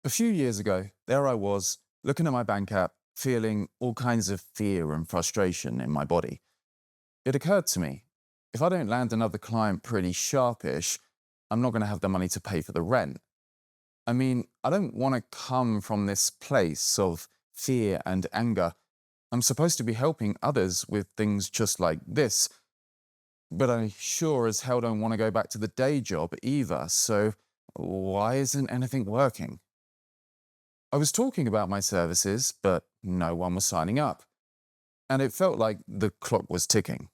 A few years ago, there I was, looking at my bank app, feeling all kinds of fear and frustration in my body. It occurred to me, if I don't land another client pretty sharpish, I'm not going to have the money to pay for the rent. I mean, I don't want to come from this place of fear and anger. I'm supposed to be helping others with things just like this, but I sure as hell don't want to go back to the day job either, so why isn't anything working? I was talking about my services, but no one was signing up, and it felt like the clock was ticking.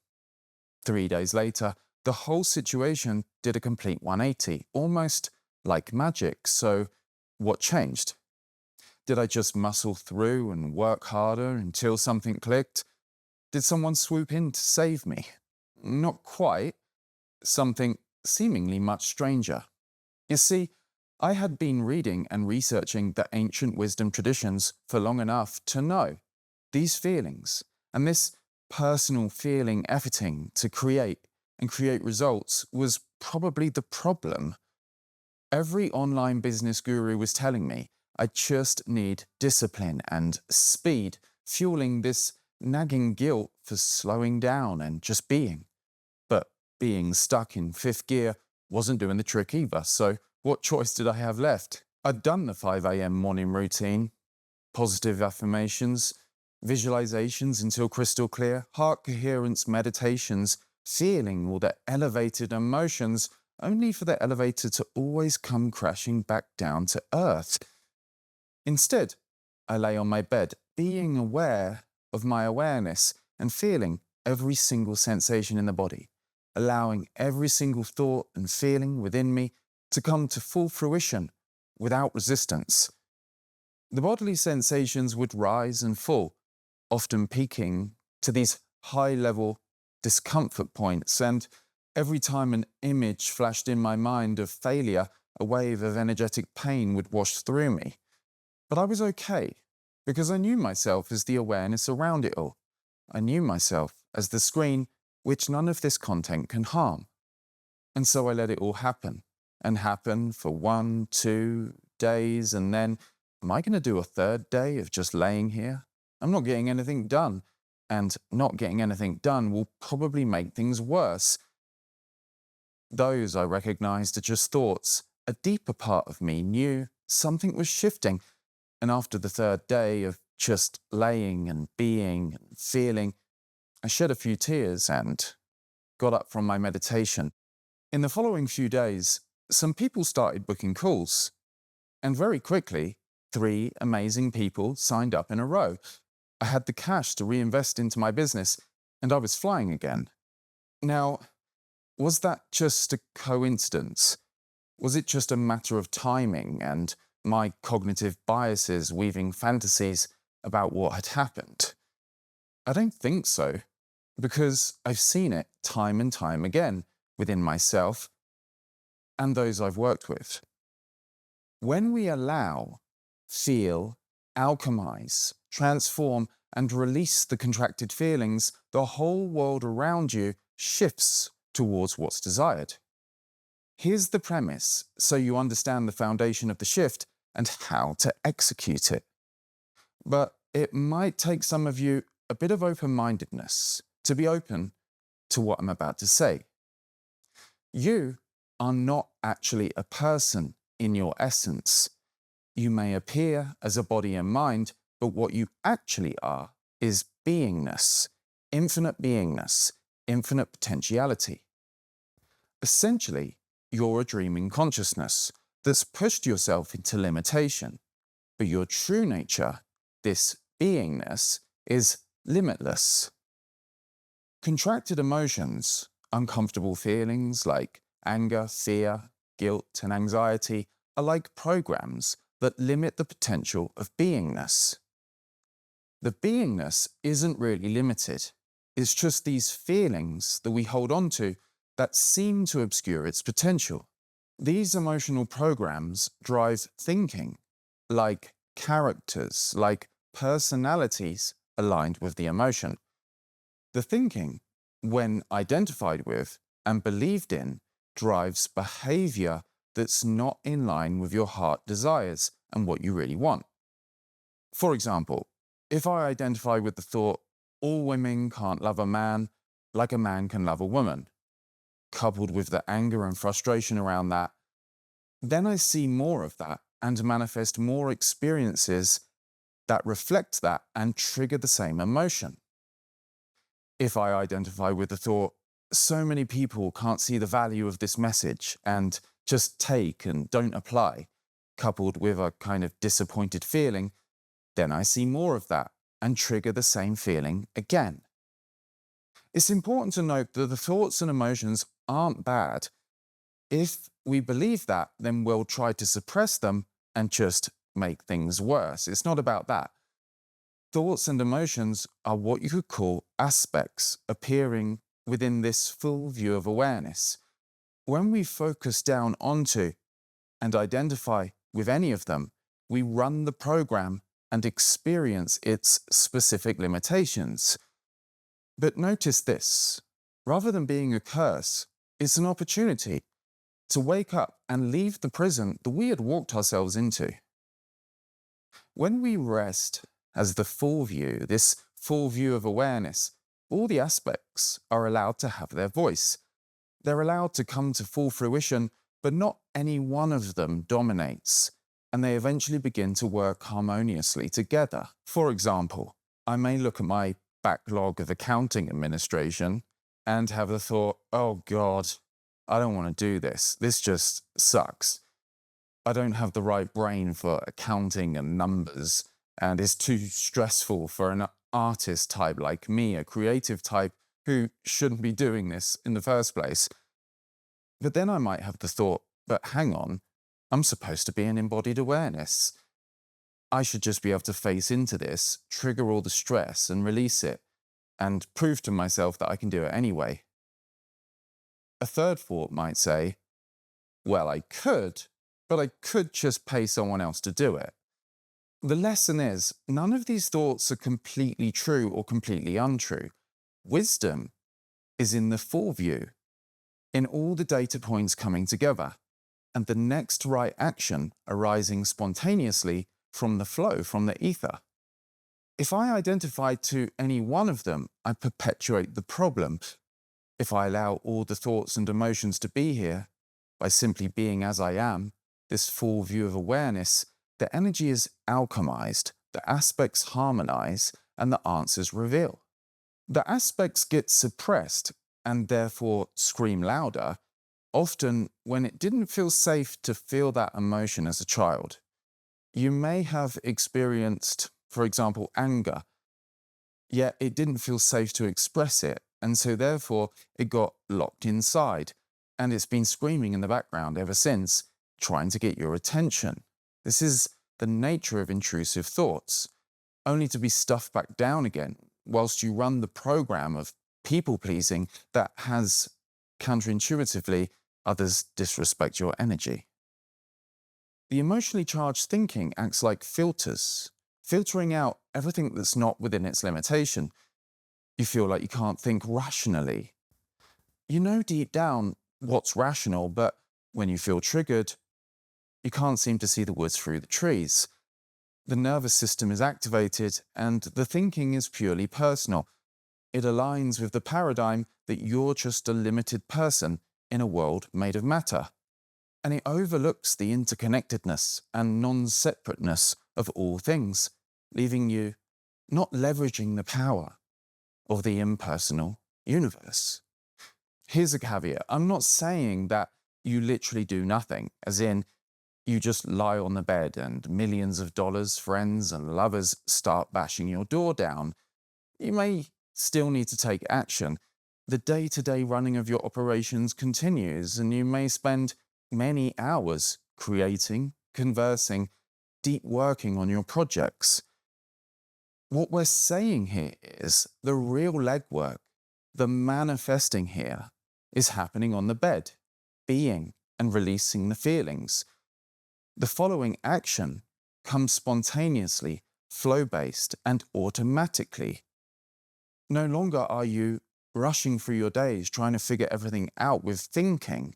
3 days later, the whole situation did a complete 180, almost like magic. So, what changed? Did I just muscle through and work harder until something clicked? Did someone swoop in to save me? Not quite. Something seemingly much stranger. You see, I had been reading and researching the ancient wisdom traditions for long enough to know these feelings and this personal feeling efforting to create and create results was probably the problem. Every online business guru was telling me I just need discipline and speed, fueling this nagging guilt for slowing down and just being. But being stuck in fifth gear wasn't doing the trick either, so what choice did I have left? I'd done the 5 a.m. morning routine, positive affirmations, visualizations until crystal clear, heart coherence meditations, feeling all the elevated emotions, only for the elevator to always come crashing back down to earth. Instead, I lay on my bed, being aware of my awareness and feeling every single sensation in the body, allowing every single thought and feeling within me to come to full fruition without resistance. The bodily sensations would rise and fall, often peaking to these high-level discomfort points, and every time an image flashed in my mind of failure, a wave of energetic pain would wash through me. But I was okay, because I knew myself as the awareness around it all. I knew myself as the screen which none of this content can harm. And so I let it all happen, and happen for 1, 2 days, and then, am I going to do a third day of just laying here? I'm not getting anything done, and not getting anything done will probably make things worse. Those I recognized are just thoughts. A deeper part of me knew something was shifting, and after the third day of just laying and being and feeling, I shed a few tears and got up from my meditation. In the following few days, some people started booking calls, and very quickly, 3 amazing people signed up in a row. I had the cash to reinvest into my business, and I was flying again. Now, was that just a coincidence? Was it just a matter of timing and my cognitive biases weaving fantasies about what had happened? I don't think so, because I've seen it time and time again within myself and those I've worked with. When we allow, feel, alchemize, transform, and release the contracted feelings, the whole world around you shifts towards what's desired. Here's the premise so you understand the foundation of the shift and how to execute it. But it might take some of you a bit of open-mindedness to be open to what I'm about to say. You are not actually a person in your essence. You may appear as a body and mind, but what you actually are is beingness, infinite potentiality. Essentially, you're a dreaming consciousness that's pushed yourself into limitation, but your true nature, this beingness, is limitless. Contracted emotions, uncomfortable feelings like anger, fear, guilt, and anxiety are like programs that limit the potential of beingness. The beingness isn't really limited. It's just these feelings that we hold on to that seem to obscure its potential. These emotional programs drive thinking, like characters, like personalities aligned with the emotion. The thinking, when identified with and believed in, drives behavior that's not in line with your heart desires and what you really want. For example, if I identify with the thought, all women can't love a man like a man can love a woman, coupled with the anger and frustration around that, then I see more of that and manifest more experiences that reflect that and trigger the same emotion. If I identify with the thought, so many people can't see the value of this message and just take and don't apply, coupled with a kind of disappointed feeling, then I see more of that and trigger the same feeling again. It's important to note that the thoughts and emotions aren't bad. If we believe that, then we'll try to suppress them and just make things worse. It's not about that. Thoughts and emotions are what you could call aspects appearing within this full view of awareness. When we focus down onto and identify with any of them, we run the program and experience its specific limitations. But notice this, rather than being a curse, it's an opportunity to wake up and leave the prison that we had walked ourselves into. When we rest as the full view, this full view of awareness, all the aspects are allowed to have their voice. They're allowed to come to full fruition, but not any one of them dominates, and they eventually begin to work harmoniously together. For example, I may look at my backlog of accounting administration and have the thought, oh God, I don't want to do this. This just sucks. I don't have the right brain for accounting and numbers, and it's too stressful for an artist type like me, a creative type who shouldn't be doing this in the first place. But then I might have the thought, but hang on, I'm supposed to be an embodied awareness. I should just be able to face into this, trigger all the stress and release it, and prove to myself that I can do it anyway. A third thought might say, well, I could, but I could just pay someone else to do it. The lesson is, none of these thoughts are completely true or completely untrue. Wisdom is in the full view, in all the data points coming together, and the next right action arising spontaneously from the flow, from the ether. If I identify to any one of them, I perpetuate the problem. If I allow all the thoughts and emotions to be here, by simply being as I am, this full view of awareness, the energy is alchemized, the aspects harmonize, and the answers reveal. The aspects get suppressed and therefore scream louder, often when it didn't feel safe to feel that emotion as a child. You may have experienced, for example, anger, yet it didn't feel safe to express it, and so therefore it got locked inside, and it's been screaming in the background ever since, trying to get your attention. This is the nature of intrusive thoughts, only to be stuffed back down again whilst you run the program of people-pleasing that has, counterintuitively, others disrespect your energy. The emotionally charged thinking acts like filters, filtering out everything that's not within its limitation. You feel like you can't think rationally. You know deep down what's rational, but when you feel triggered, you can't seem to see the woods through the trees. The nervous system is activated, and the thinking is purely personal. It aligns with the paradigm that you're just a limited person in a world made of matter. And it overlooks the interconnectedness and non-separateness of all things, leaving you not leveraging the power of the impersonal universe. Here's a caveat. I'm not saying that you literally do nothing, as in you just lie on the bed and millions of dollars, friends and lovers start bashing your door down. You may still need to take action. The day-to-day running of your operations continues, and you may spend many hours creating, conversing, deep working on your projects. What we're saying here is the real legwork, the manifesting here, is happening on the bed, being and releasing the feelings. The following action comes spontaneously, flow-based, and automatically. No longer are you rushing through your days trying to figure everything out with thinking.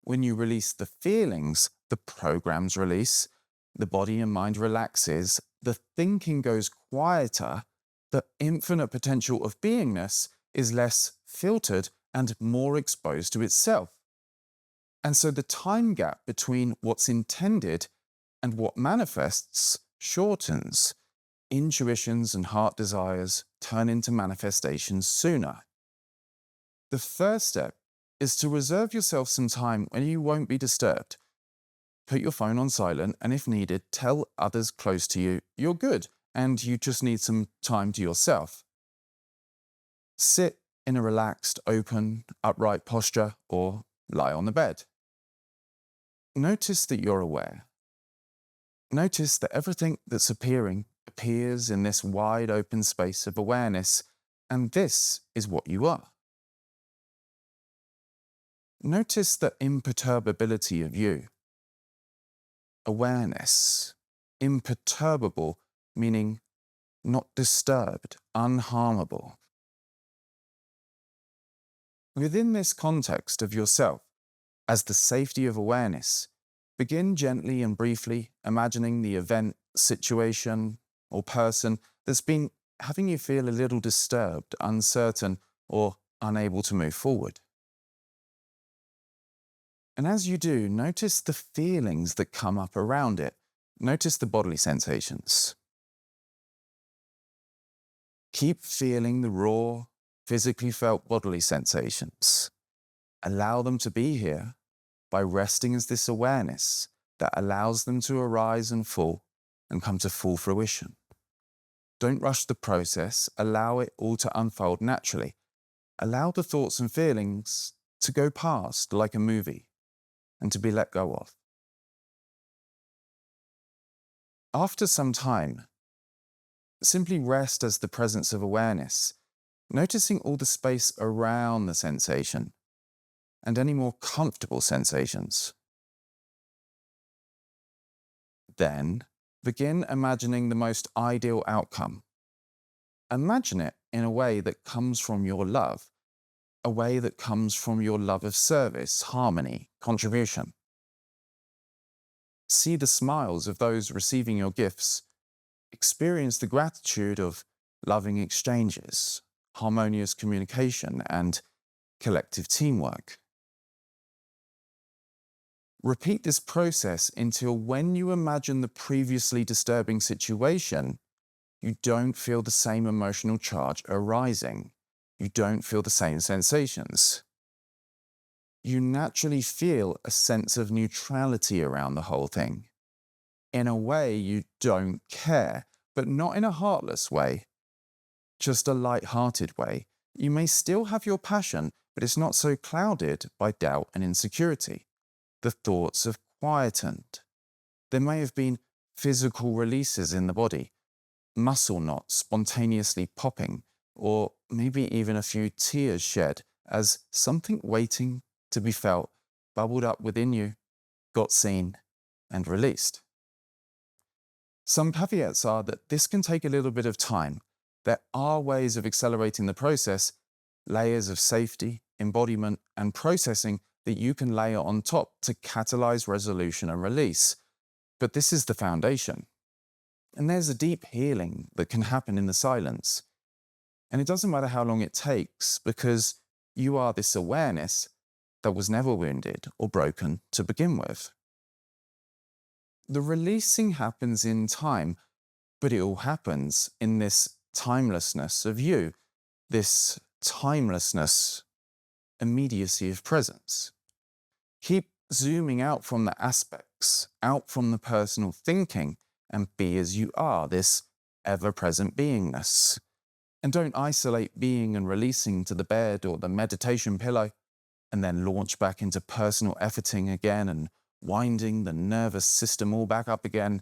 When you release the feelings, the programs release, the body and mind relaxes, the thinking goes quieter, the infinite potential of beingness is less filtered and more exposed to itself. And so the time gap between what's intended and what manifests shortens. Intuitions and heart desires turn into manifestations sooner. The first step is to reserve yourself some time when you won't be disturbed. Put your phone on silent, and if needed, tell others close to you you're good and you just need some time to yourself. Sit in a relaxed, open, upright posture or lie on the bed. Notice that you're aware. Notice that everything that's appearing appears in this wide open space of awareness, and this is what you are. Notice the imperturbability of you. Awareness. Imperturbable, meaning not disturbed, unharmable. Within this context of yourself, as the safety of awareness, begin gently and briefly imagining the event, situation, or person that's been having you feel a little disturbed, uncertain, or unable to move forward. And as you do, notice the feelings that come up around it. Notice the bodily sensations. Keep feeling the raw, physically felt bodily sensations. Allow them to be here by resting as this awareness that allows them to arise and fall and come to full fruition. Don't rush the process, allow it all to unfold naturally. Allow the thoughts and feelings to go past like a movie and to be let go of. After some time, simply rest as the presence of awareness, noticing all the space around the sensation and any more comfortable sensations. Then, begin imagining the most ideal outcome. Imagine it in a way that comes from your love, a way that comes from your love of service, harmony, contribution. See the smiles of those receiving your gifts. Experience the gratitude of loving exchanges, harmonious communication, and collective teamwork. Repeat this process until when you imagine the previously disturbing situation, you don't feel the same emotional charge arising. You don't feel the same sensations. You naturally feel a sense of neutrality around the whole thing. In a way, you don't care, but not in a heartless way, just a light-hearted way. You may still have your passion, but it's not so clouded by doubt and insecurity. The thoughts have quietened. There may have been physical releases in the body, muscle knots spontaneously popping, or maybe even a few tears shed as something waiting to be felt bubbled up within you, got seen, and released. Some caveats are that this can take a little bit of time. There are ways of accelerating the process, layers of safety, embodiment, and processing that you can layer on top to catalyze resolution and release. But this is the foundation. And there's a deep healing that can happen in the silence. And it doesn't matter how long it takes, because you are this awareness that was never wounded or broken to begin with. The releasing happens in time, but it all happens in this timelessness of you, this timelessness, immediacy of presence. Keep zooming out from the aspects, out from the personal thinking, and be as you are, this ever-present beingness. And don't isolate being and releasing to the bed or the meditation pillow, and then launch back into personal efforting again and winding the nervous system all back up again.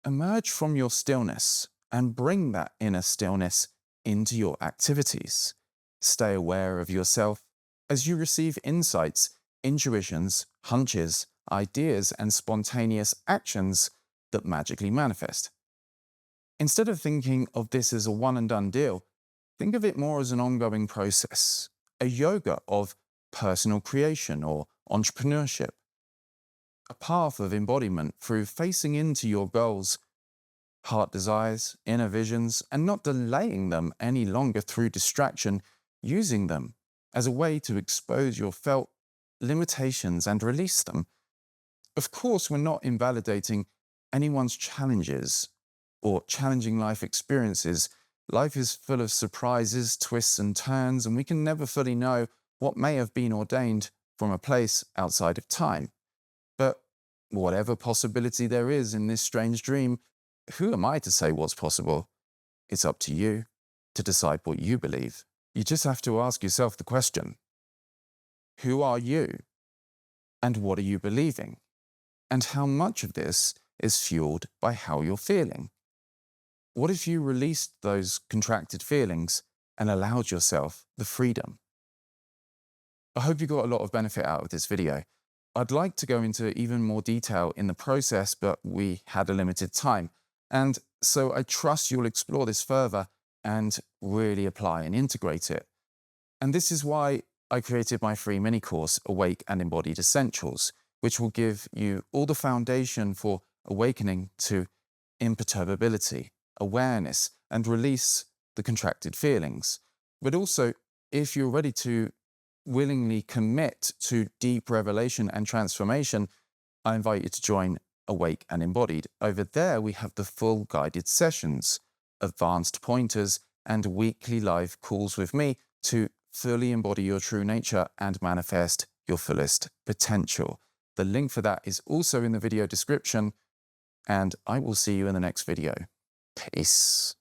Emerge from your stillness and bring that inner stillness into your activities. Stay aware of yourself as you receive insights, intuitions, hunches, ideas, and spontaneous actions that magically manifest. Instead of thinking of this as a one-and-done deal, think of it more as an ongoing process, a yoga of personal creation or entrepreneurship. a path of embodiment through facing into your goals, heart desires, inner visions, and not delaying them any longer through distraction, using them as a way to expose your felt limitations and release them. Of course, we're not invalidating anyone's challenges or challenging life experiences. Life is full of surprises, twists, and turns, and we can never fully know what may have been ordained from a place outside of time. But whatever possibility there is in this strange dream, who am I to say what's possible? It's up to you to decide what you believe. You just have to ask yourself the question: who are you? And what are you believing? And how much of this is fueled by how you're feeling? What if you released those contracted feelings and allowed yourself the freedom? I hope you got a lot of benefit out of this video. I'd like to go into even more detail in the process, but we had a limited time. And so I trust you'll explore this further and really apply and integrate it. And this is why I created my free mini course, Awake and Embodied Essentials, which will give you all the foundation for awakening to imperturbability, awareness, and release the contracted feelings. But also, if you're ready to willingly commit to deep revelation and transformation, I invite you to join Awake and Embodied. Over there, we have the full guided sessions, advanced pointers, and weekly live calls with me to fully embody your true nature and manifest your fullest potential. The link for that is also in the video description, and I will see you in the next video. Peace.